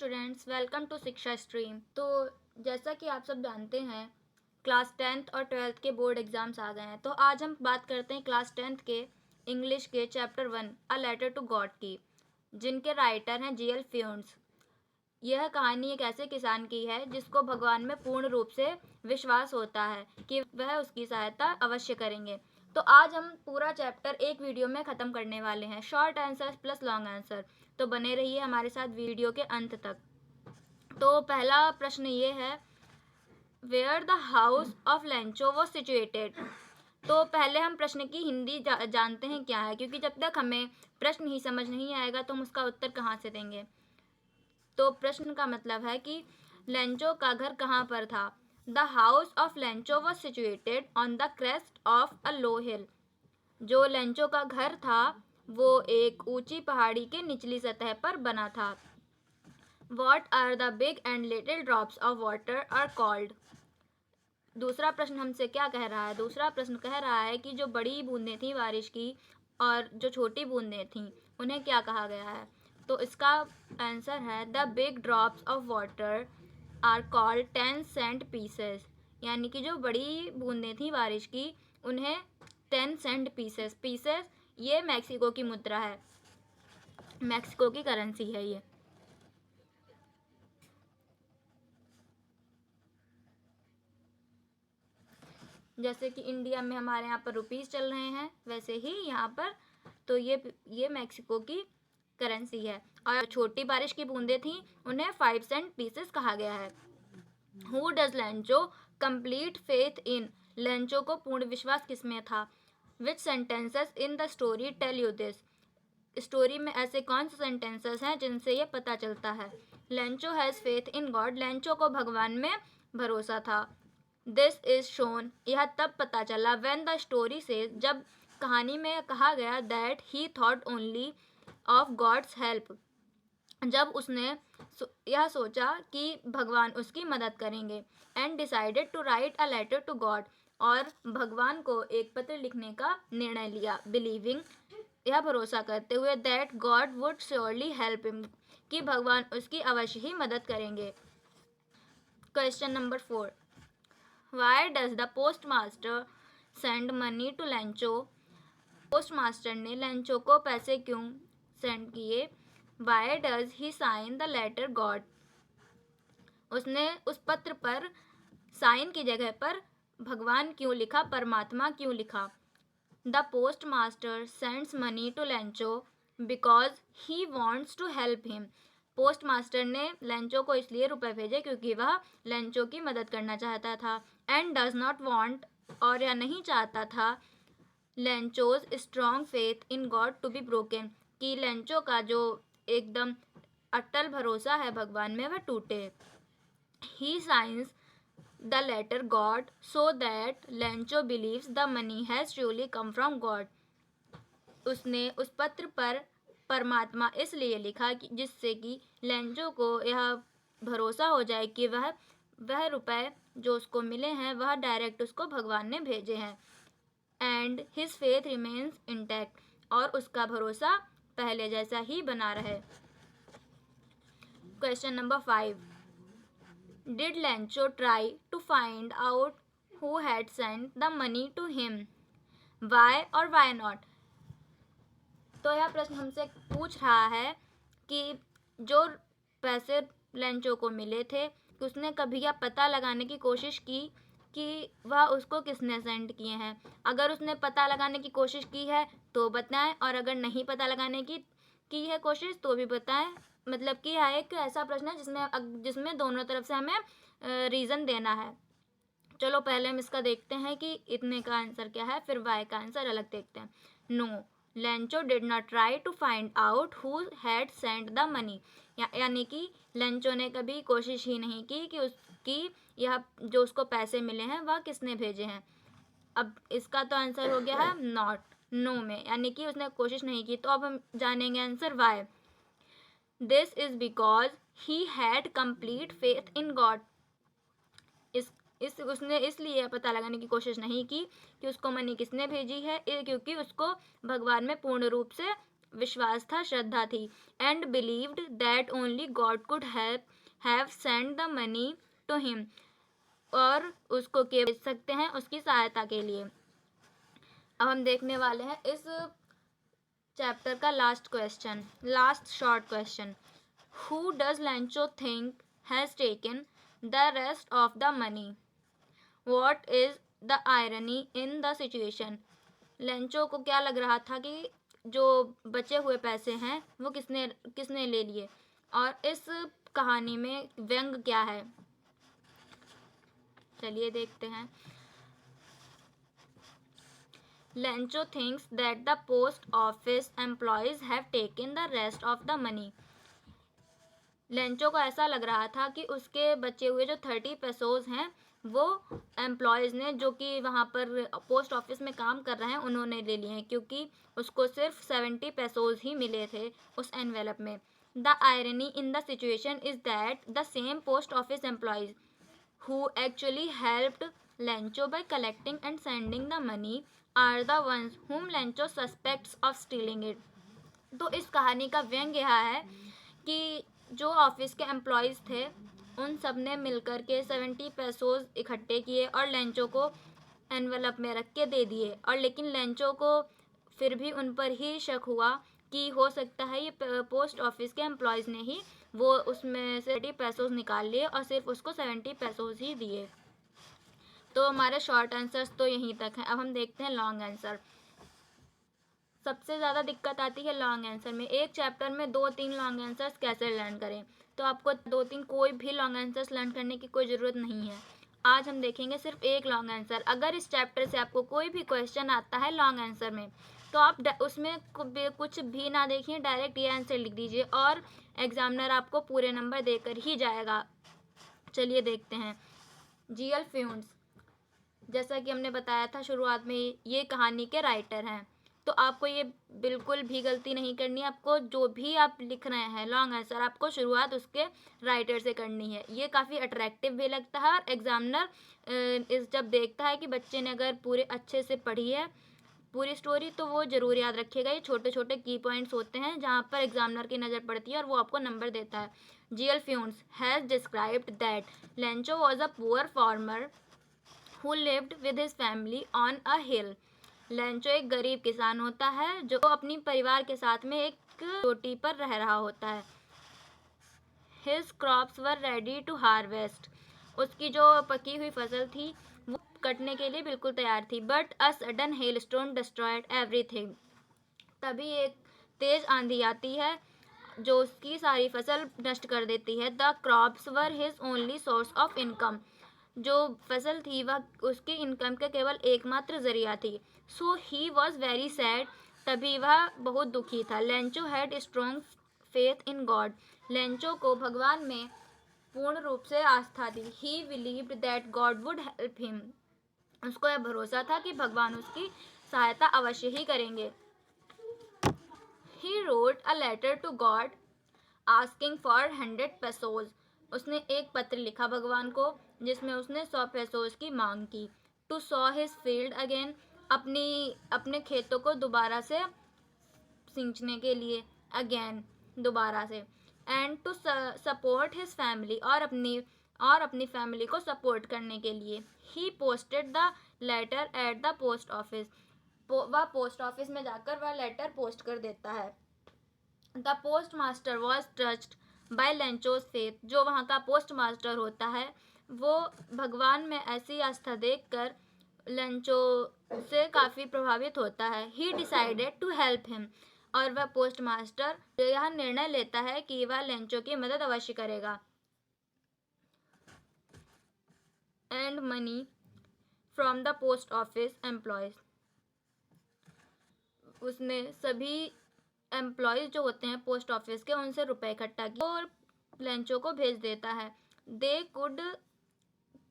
Students, welcome to शिक्षा stream. तो जैसा कि आप सब जानते हैं, क्लास 10th और 12th के बोर्ड एग्ज़ाम्स आ गए हैं। तो आज हम बात करते हैं क्लास 10th के इंग्लिश के chapter 1 a letter to God की, जिनके राइटर हैं जी एल फ्यून्स। यह कहानी एक ऐसे किसान की है जिसको भगवान में पूर्ण रूप से विश्वास होता है कि वह उसकी सहायता अवश्य करेंगे। तो आज हम पूरा चैप्टर एक वीडियो में ख़त्म करने वाले हैं, short answer plus long answer. तो बने रहिए हमारे साथ वीडियो के अंत तक। तो पहला प्रश्न ये है, where the house of Lencho was situated. तो पहले हम प्रश्न की हिंदी जानते हैं क्या है, क्योंकि जब तक हमें प्रश्न ही समझ नहीं आएगा तो हम उसका उत्तर कहाँ से देंगे। तो प्रश्न का मतलब है कि लेंचो का घर कहाँ पर था। The house of Lencho was situated on the crest of a low hill. जो लेंचो का घर था वो एक ऊंची पहाड़ी के निचली सतह पर बना था। What are the big and little drops of water are called? दूसरा प्रश्न हमसे क्या कह रहा है? दूसरा प्रश्न कह रहा है कि जो बड़ी बूंदें थीं बारिश की और जो छोटी बूंदें थीं उन्हें क्या कहा गया है। तो इसका आंसर है the big drops of water are called 10 cent pieces. यानी कि जो बड़ी बूंदें थीं बारिश की उन्हें 10 सेंट पीसेस ये मैक्सिको की मुद्रा है, मैक्सिको की करेंसी है ये। जैसे कि इंडिया में हमारे यहाँ पर रुपीस चल रहे हैं, वैसे ही यहाँ पर तो ये मैक्सिको की करेंसी है। और छोटी बारिश की बूंदें थीं उन्हें 5 सेंट पीसेस कहा गया है। Who does Lencho complete faith in. Lencho को पूर्ण विश्वास किसमें था। Which sentences in the story tell you this. Story में ऐसे कौन से सेंटेंसेस हैं जिनसे ये पता चलता है। Lencho has faith in God. Lencho को भगवान में भरोसा था। This is shown. यह तब पता चला व्हेन द स्टोरी से, जब कहानी में कहा गया that he thought only of God's help. जब उसने यह सोचा कि भगवान उसकी मदद करेंगे। And decided to write a letter to God. और भगवान को एक पत्र लिखने का निर्णय लिया। बिलीविंग, यह भरोसा करते हुए that God would surely help him, कि भगवान उसकी अवश्य ही मदद करेंगे। Question number 4, why does the post master send money to Lencho. Post master ने लेंचो को पैसे क्यों सेंड किए। Why does he sign the letter God. उसने उस पत्र पर साइन की जगह पर भगवान क्यों लिखा, परमात्मा क्यों लिखा। The post master sends money to Lencho because he wants to help him. Post master ने लेंचो को इसलिए रुपए भेजे क्योंकि वह लेंचो की मदद करना चाहता था। एंड डज नॉट वॉन्ट, और यह नहीं चाहता था, Lencho's strong faith in God to be broken, कि लेंचो का जो एकदम अटल भरोसा है भगवान में वह टूटे। He signs the letter God so that Lencho believes the money has truly come from God. उसने उस पत्र पर परमात्मा इसलिए लिखा कि जिससे कि लेंचो को यह भरोसा हो जाए कि वह रुपए जो उसको मिले हैं वह डायरेक्ट उसको भगवान ने भेजे हैं। And his faith remains intact, और उसका भरोसा पहले जैसा ही बना रहे। Question number 5, did Lencho try to find out who had sent the money to him. Why और वाई नॉट। तो यह प्रश्न हमसे पूछ रहा है कि जो पैसे लेंचो को मिले थे कि उसने कभी यह पता लगाने की कोशिश की कि वह उसको किसने सेंड किए हैं। अगर उसने पता लगाने की कोशिश की है तो बताएं, और अगर नहीं पता लगाने की है कोशिश तो भी बताएं। मतलब कि यह एक ऐसा प्रश्न है जिसमें दोनों तरफ से हमें रीज़न देना है। चलो पहले हम इसका देखते हैं कि इतने का आंसर क्या है, फिर वाई का आंसर अलग देखते हैं। No, Lencho did not try to find out who had sent the money. यानी कि लेंचो ने कभी कोशिश ही नहीं की कि उसकी यह जो उसको पैसे मिले हैं वह किसने भेजे हैं। अब इसका तो आंसर हो गया है नॉट, नो में, यानी कि उसने कोशिश नहीं की। तो अब हम जानेंगे answer why. This is because he had complete faith in God. उसने इसलिए पता लगाने की कोशिश नहीं की कि उसको मनी किसने भेजी है, क्योंकि उसको भगवान में पूर्ण रूप से विश्वास था, श्रद्धा थी, and believed that only God could have send the money to him, और उसको केवल भेज सकते हैं उसकी सहायता के लिए। अब हम देखने वाले हैं इस चैप्टर का last short question. Who does Lencho think has taken the rest of the money? What is the irony in the situation? Lencho को क्या लग रहा था कि जो बचे हुए पैसे हैं वो किसने ले लिए, और इस कहानी में व्यंग क्या है? चलिए देखते हैं। Lencho thinks that the post office employees have taken the rest of the money. Lencho को ऐसा लग रहा था कि उसके बचे हुए जो 30 पेसोज हैं वो एम्प्लॉयज़ ने, जो कि वहाँ पर पोस्ट ऑफिस में काम कर रहे हैं, उन्होंने ले लिए हैं, क्योंकि उसको सिर्फ 70 पेसोज ही मिले थे उस एनवेलप में। The irony in the situation is that the same post office employees who actually helped Lencho by collecting and sending the money are the ones whom Lencho suspects of stealing it. तो इस कहानी का व्यंग्य यह है कि जो office के एम्प्लॉयज़ थे उन सब ने मिलकर के 70 पेसोज इकट्ठे किए और लेंचो को एनवेलप में रख के दे दिए, और लेकिन लेंचो को फिर भी उन पर ही शक हुआ कि हो सकता है ये पोस्ट ऑफिस के एम्प्लॉयज़ ने ही वो उसमें से 30 पेसोज निकाल लिए और सिर्फ उसको 70 पेसोज ही दिए। तो हमारे शॉर्ट आंसर्स तो यहीं तक हैं। अब हम देखते हैं लॉन्ग आंसर। सबसे ज़्यादा दिक्कत आती है लॉन्ग आंसर में। एक चैप्टर में 2-3 लॉन्ग आंसर्स कैसे लर्न करें? तो आपको 2-3 कोई भी लॉन्ग आंसर्स लर्न करने की कोई ज़रूरत नहीं है। आज हम देखेंगे सिर्फ एक लॉन्ग आंसर। अगर इस चैप्टर से आपको कोई भी क्वेश्चन आता है लॉन्ग आंसर में, तो आप उसमें कुछ भी ना देखिए, डायरेक्ट ये आंसर लिख दीजिए और एग्जामिनर आपको पूरे नंबर देकर ही जाएगा। चलिए देखते हैं। जीएल फ्यून्स, जैसा कि हमने बताया था शुरुआत में, ये कहानी के राइटर हैं। तो आपको ये बिल्कुल भी गलती नहीं करनी है। आपको जो भी आप लिख रहे हैं लॉन्ग आंसर, आपको शुरुआत उसके राइटर से करनी है। ये काफ़ी अट्रैक्टिव भी लगता है, और एग्जामिनर जब देखता है कि बच्चे ने अगर पूरे अच्छे से पढ़ी है पूरी स्टोरी, तो वो ज़रूर याद रखिएगा। ये छोटे छोटे की पॉइंट्स होते हैं जहाँ पर एग्जामिनर की नज़र पड़ती है और वो आपको नंबर देता है। GL Fuentes has described that Lencho was a poor farmer who lived with his family on a hill. Lencho एक गरीब किसान होता है जो अपनी परिवार के साथ में एक चोटी पर रह रहा होता है। His crops were ready to harvest. उसकी जो पकी हुई फसल थी वो कटने के लिए बिल्कुल तैयार थी। But a sudden hailstorm destroyed everything. तभी एक तेज आंधी आती है जो उसकी सारी फसल नष्ट कर देती है। The crops were his only source of income. जो फसल थी वह उसकी इनकम का केवल एकमात्र जरिया थी। सो ही वॉज वेरी सैड, तभी वह बहुत दुखी था। Lencho had strong faith in God, Lencho को भगवान में पूर्ण रूप से आस्था थी। ही believed that God would help him, उसको यह भरोसा था कि भगवान उसकी सहायता अवश्य ही करेंगे। He wrote a letter to God asking for 100 pesos, उसने एक पत्र लिखा भगवान को जिसमें उसने 100 पेसोज की मांग की। To sow his field again, अपने खेतों को दोबारा से सींचने के लिए, अगेन दोबारा से, and to support his family, और अपनी फैमिली को सपोर्ट करने के लिए। He posted the letter at the post office, वह पोस्ट ऑफिस में जाकर वह लेटर पोस्ट कर देता है। The post master was touched by Lencho's faith, जो वहाँ का पोस्ट मास्टर होता है वो भगवान में ऐसी आस्था देखकर लेंचो से काफ़ी प्रभावित होता है। He decided to help him, और वह पोस्ट मास्टर यह निर्णय लेता है कि वह लेंचो की मदद अवश्य करेगा। And money from the post office employees, उसने सभी एम्प्लॉयज़ जो होते हैं पोस्ट ऑफिस के उनसे रुपए इकट्ठा किए और लेंचो को भेज देता है। They could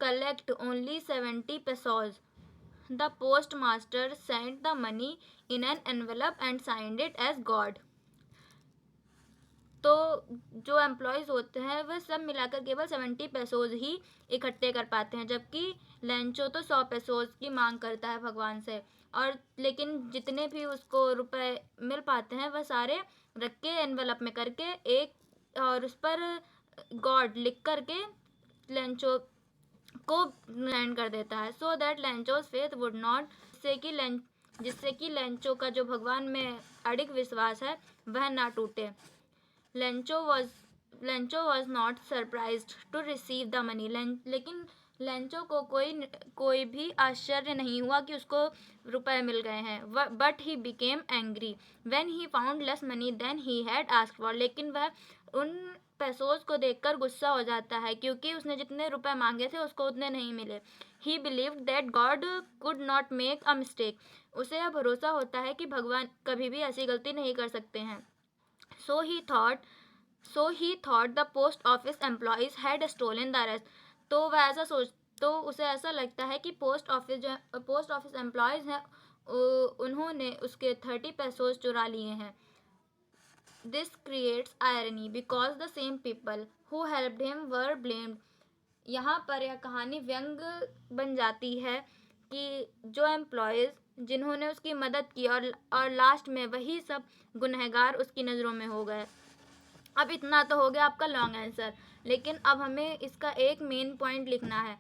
collect only 70 pesos, the post master sent the money in an envelope and signed it as God. तो जो एम्प्लॉयज़ होते हैं वह सब मिलाकर केवल 70 पेसोज ही इकट्ठे कर पाते हैं, जबकि लेंचो तो 100 पेसोज की मांग करता है भगवान से। और लेकिन जितने भी उसको रुपए मिल पाते हैं वह सारे रख के एनवेलप में करके एक और उस पर गॉड लिख करके लेंचो को लैंड कर देता है, so that Lencho's faith would not, जिससे कि लेंचो का जो भगवान में अडिग विश्वास है वह ना टूटे। Lencho was not surprised to receive the money, लेकिन लेंचो को कोई भी आश्चर्य नहीं हुआ कि उसको रुपए मिल गए हैं। But he became angry when he found less money than he had asked for, लेकिन वह उन पैसोज को देखकर गुस्सा हो जाता है क्योंकि उसने जितने रुपए मांगे थे उसको उतने नहीं मिले। ही believed that God could not make a mistake, उसे यह भरोसा होता है कि भगवान कभी भी ऐसी गलती नहीं कर सकते हैं। So he thought the post office employees had stolen the rest, तो उसे ऐसा लगता है कि पोस्ट ऑफिस एम्प्लॉयज हैं उन्होंने उसके 30 पैसोज चुरा लिए हैं। This creates irony because the same people who helped him were blamed, यहाँ पर यह कहानी व्यंग बन जाती है कि जो एम्प्लॉयज़ जिन्होंने उसकी मदद की और लास्ट में वही सब गुनहगार उसकी नज़रों में हो गए। अब इतना तो हो गया आपका लॉन्ग आंसर, लेकिन अब हमें इसका एक मेन पॉइंट लिखना है।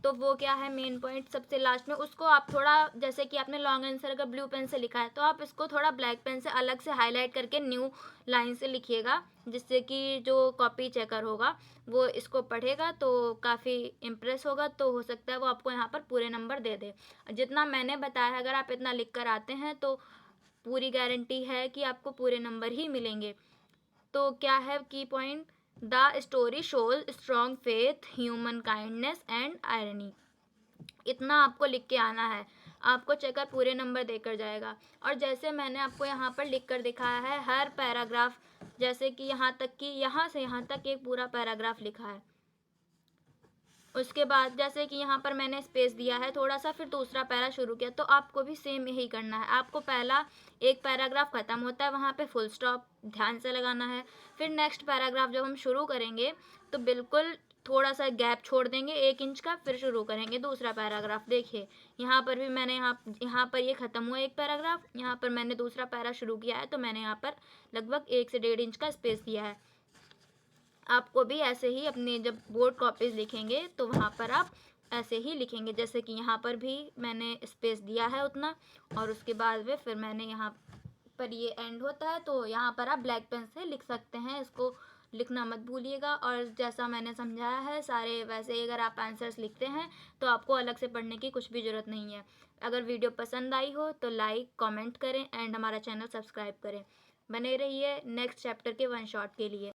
तो वो क्या है मेन पॉइंट? सबसे लास्ट में उसको आप थोड़ा, जैसे कि आपने लॉन्ग आंसर अगर ब्लू पेन से लिखा है तो आप इसको थोड़ा ब्लैक पेन से अलग से हाईलाइट करके न्यू लाइन से लिखिएगा, जिससे कि जो कॉपी चेकर होगा वो इसको पढ़ेगा तो काफ़ी इम्प्रेस होगा, तो हो सकता है वो आपको यहाँ पर पूरे नंबर दे दे। जितना मैंने बताया अगर आप इतना लिख कर आते हैं तो पूरी गारंटी है कि आपको पूरे नंबर ही मिलेंगे। तो क्या है की point? The story shows strong faith, human kindness and irony. इतना आपको लिख के आना है, आपको चेकर पूरे नंबर देकर जाएगा। और जैसे मैंने आपको यहाँ पर लिख कर दिखाया है हर पैराग्राफ, जैसे कि यहाँ तक कि यहाँ से यहाँ तक एक पूरा पैराग्राफ लिखा है। उसके बाद जैसे कि यहाँ पर मैंने स्पेस दिया है थोड़ा सा, फिर दूसरा पैरा शुरू किया, तो आपको भी सेम यही करना है। आपको पहला एक पैराग्राफ ख़त्म होता है वहाँ पे फुल स्टॉप ध्यान से लगाना है, फिर नेक्स्ट पैराग्राफ जब हम शुरू करेंगे तो बिल्कुल थोड़ा सा गैप छोड़ देंगे 1 इंच का, फिर शुरू करेंगे दूसरा पैराग्राफ। देखिए यहाँ पर भी मैंने यहाँ पर ये ख़त्म हुआ एक पैराग्राफ, यहाँ पर मैंने दूसरा पैरा शुरू किया है तो मैंने यहाँ पर लगभग 1 से 1.5 इंच का स्पेस दिया है। आपको भी ऐसे ही अपने जब बोर्ड कॉपीज़ लिखेंगे तो वहाँ पर आप ऐसे ही लिखेंगे, जैसे कि यहाँ पर भी मैंने स्पेस दिया है उतना, और उसके बाद में फिर मैंने यहाँ पर ये एंड होता है तो यहाँ पर आप ब्लैक पेन से लिख सकते हैं, इसको लिखना मत भूलिएगा। और जैसा मैंने समझाया है सारे वैसे ही अगर आप आंसर्स लिखते हैं तो आपको अलग से पढ़ने की कुछ भी ज़रूरत नहीं है। अगर वीडियो पसंद आई हो तो लाइक कमेंट करें एंड हमारा चैनल सब्सक्राइब करें। बने रहिए नेक्स्ट चैप्टर के वन शॉट के लिए।